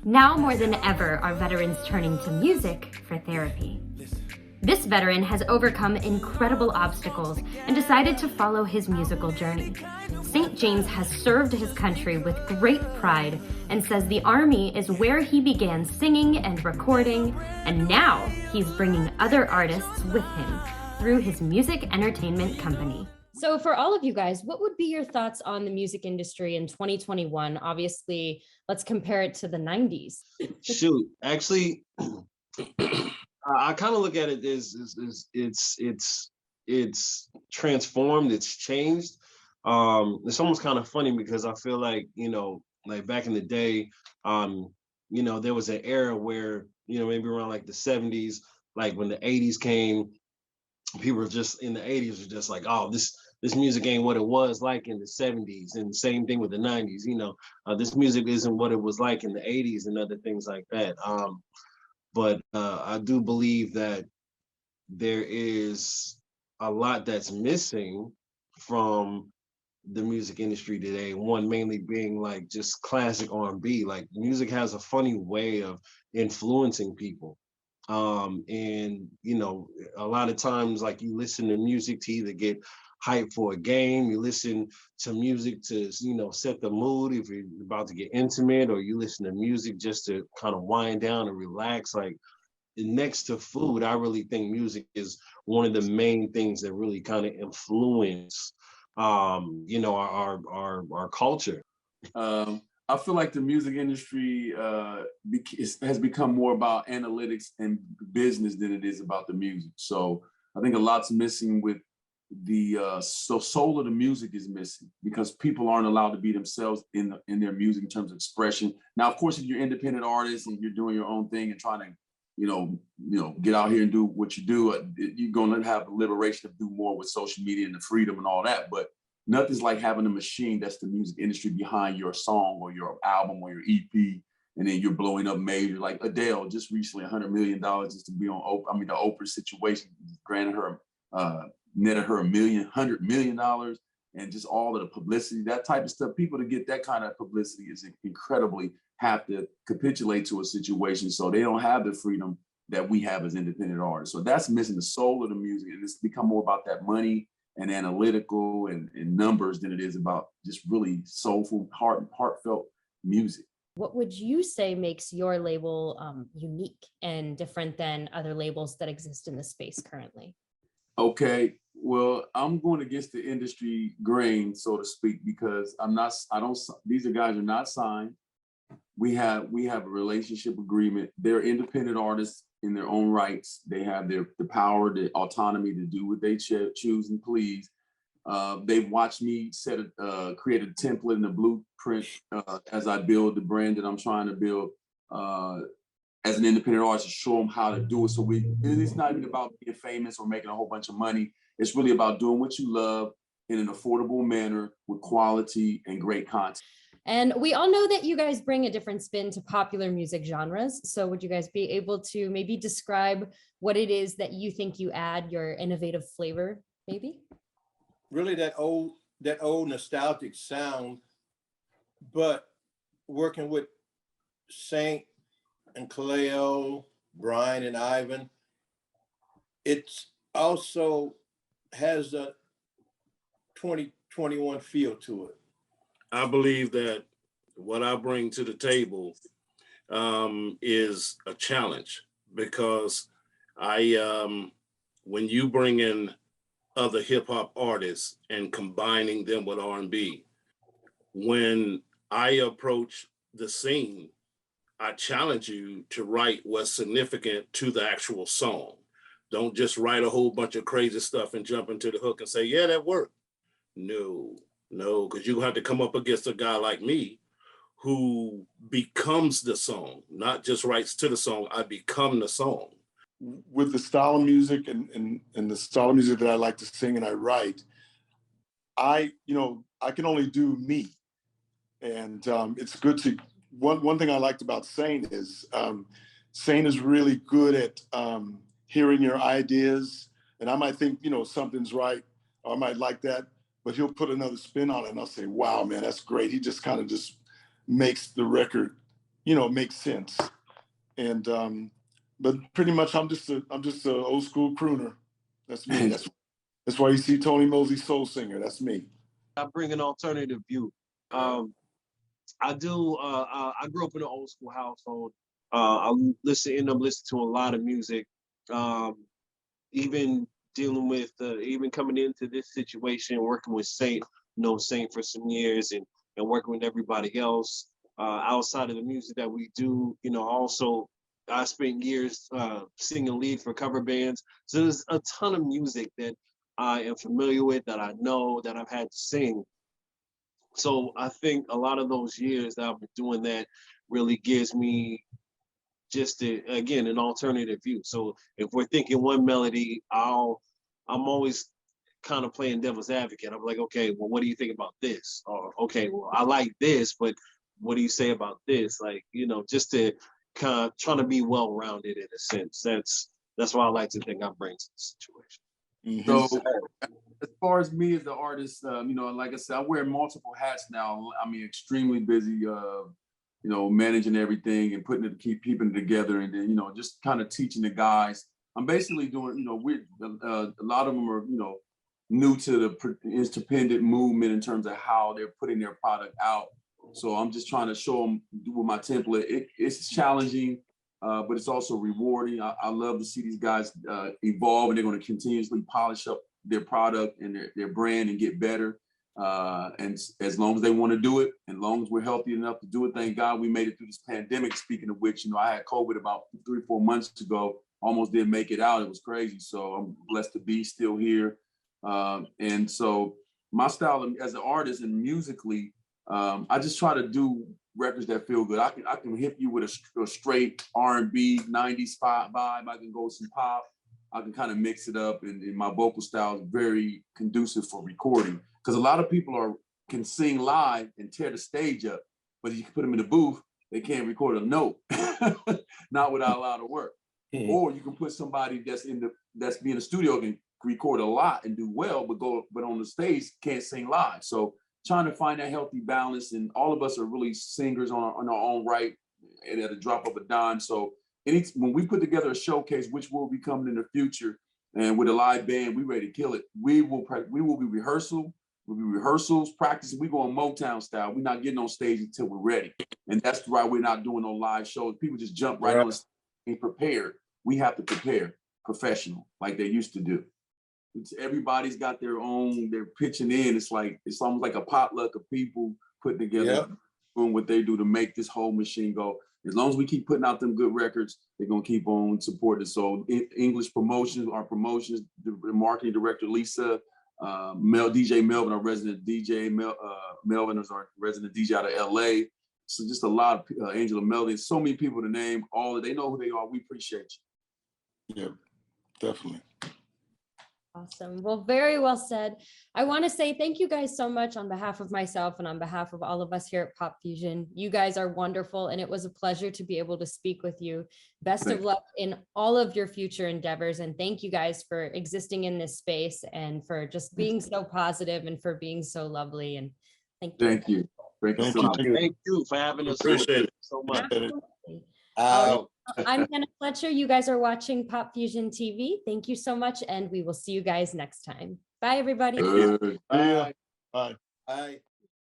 Now more than ever are veterans turning to music for therapy. This veteran has overcome incredible obstacles and decided to follow his musical journey. Saint Jaimz has served his country with great pride and says the Army is where he began singing and recording, and now he's bringing other artists with him through his music entertainment company. So for all of you guys, what would be your thoughts on the music industry in 2021? Obviously, let's compare it to the 90s. Shoot, actually, I kind of look at it as it's transformed, it's changed. It's almost kind of funny because I feel like, like back in the day, there was an era where, maybe around like the 70s, like when the 80s came, people were just in the 80s were just like, oh, this music ain't what it was like in the 70s, and same thing with the 90s. This music isn't what it was like in the 80s and other things like that. But I do believe that there is a lot that's missing from the music industry today. One mainly being like just classic R&B. Like music has a funny way of influencing people. And a lot of times, like, you listen to music to either get hyped for a game, you listen to music to set the mood if you're about to get intimate, or you listen to music just to kind of wind down and relax. Like, next to food, I really think music is one of the main things that really kind of influence our culture. I feel like the music industry has become more about analytics and business than it is about the music. So I think a lot's missing with the soul of the music is missing, because people aren't allowed to be themselves in their music in terms of expression. Now, of course, if you're independent artists and you're doing your own thing and trying to get out here and do what you do, you're going to have the liberation to do more with social media and the freedom and all that. But nothing's like having a machine that's the music industry behind your song or your album or your EP, and then you're blowing up major. Like Adele just recently, $100 million just to be on the Oprah situation granted her, netted her $100 million, and just all of the publicity, that type of stuff. People to get that kind of publicity is incredibly have to capitulate to a situation, so they don't have the freedom that we have as independent artists. So that's missing the soul of the music, and it's become more about that money and analytical and numbers than it is about just really soulful, heartfelt music. What would you say makes your label unique and different than other labels that exist in the space currently? Okay, well, I'm going against the industry grain, so to speak, because these guys are not signed. We have a relationship agreement. They're independent artists in their own rights. They have the power, the autonomy to do what they choose and please. They've watched me create a template and a blueprint as I build the brand that I'm trying to build as an independent artist, to show them how to do it. So it's not even about being famous or making a whole bunch of money. It's really about doing what you love in an affordable manner with quality and great content. And we all know that you guys bring a different spin to popular music genres. So would you guys be able to maybe describe what it is that you think you add, your innovative flavor, maybe? Really that old nostalgic sound, but working with Saint and Kaleo, Brian and Ivan, it's also has a 2021 feel to it. I believe that what I bring to the table is a challenge, because when you bring in other hip hop artists and combining them with R&B, when I approach the scene, I challenge you to write what's significant to the actual song. Don't just write a whole bunch of crazy stuff and jump into the hook and say, yeah, that worked. No, because you have to come up against a guy like me who becomes the song, not just writes to the song. I become the song. With the style of music and the style of music that I like to sing and I write, I can only do me. And it's good to, one thing I liked about Saint is really good at hearing your ideas. And I might think, something's right, or I might like that, but he'll put another spin on it and I'll say, wow, man, that's great. He just kind of just makes the record makes sense. And but pretty much I'm just a old school crooner. That's me. That's why you see Tony Mosley Soul Singer. That's me. I bring an alternative view. I do. I grew up in an old school household. I end up listening to a lot of music. Even dealing with, even coming into this situation, working with Saint, Saint for some years, and working with everybody else outside of the music that we do. Also, I spent years singing lead for cover bands. So there's a ton of music that I am familiar with, that I know, that I've had to sing. So I think a lot of those years that I've been doing that really gives me just again an alternative view. So if we're thinking one melody, I'm always kind of playing devil's advocate. I'm like, okay, well, what do you think about this? Or okay, well, I like this, but what do you say about this? Like, just to kind of trying to be well-rounded in a sense. That's why I like to think I bring to the situation. So as far as me as the artist, like I said, I wear multiple hats now. I mean, extremely busy, managing everything and keeping it together, and then, just kind of teaching the guys. I'm basically doing, a lot of them are, new to the independent movement in terms of how they're putting their product out. So I'm just trying to show them with my template. It's challenging, but it's also rewarding. I love to see these guys evolve, and they're going to continuously polish up their product and their brand and get better. And as long as they want to do it, and as long as we're healthy enough to do it, thank God we made it through this pandemic. Speaking of which, I had COVID about 3 or 4 months ago, almost didn't make it out. It was crazy. So I'm blessed to be still here. And so my style as an artist and musically, I just try to do records that feel good. I can hit you with a straight R&B 90s vibe. I can go with some pop. I can kind of mix it up, and my vocal style is very conducive for recording. Because a lot of people can sing live and tear the stage up, but if you can put them in the booth, they can't record a note, not without a lot of work. Mm-hmm. Or you can put somebody that's in the studio can record a lot and do well, but on the stage can't sing live. So trying to find that healthy balance, and all of us are really singers on our own right, and at a drop of a dime. So when we put together a showcase, which will be coming in the future, and with a live band, we ready to kill it. We will be rehearsals, practice. We go on Motown style. We're not getting on stage until we're ready, and that's why we're not doing no live shows. People just jump right on the stage and prepared. We have to prepare professional like they used to do. Everybody's got their own. They're pitching in. It's almost like a potluck of people putting together, doing what they do to make this whole machine go. As long as we keep putting out them good records, they're gonna keep on supporting. So English promotions, our promotions, the marketing director Lisa, DJ Melvin, our resident DJ, Melvin is our resident DJ out of LA. So just a lot of Angela Melvin, so many people to name. They know who they are. We appreciate you. Yeah, definitely. Awesome. Well, very well said. I want to say thank you guys so much on behalf of myself and on behalf of all of us here at Pop Fusion. You guys are wonderful, and it was a pleasure to be able to speak with you. Best of luck in all of your future endeavors, and thank you guys for existing in this space and for just being so positive and for being so lovely. And thank you. Thank you. Thank you for having us. Appreciate it so much. I'm Hannah Fletcher. You guys are watching Pop Fusion TV. Thank you so much, and we will see you guys next time. Bye, everybody. Bye. Bye. Bye.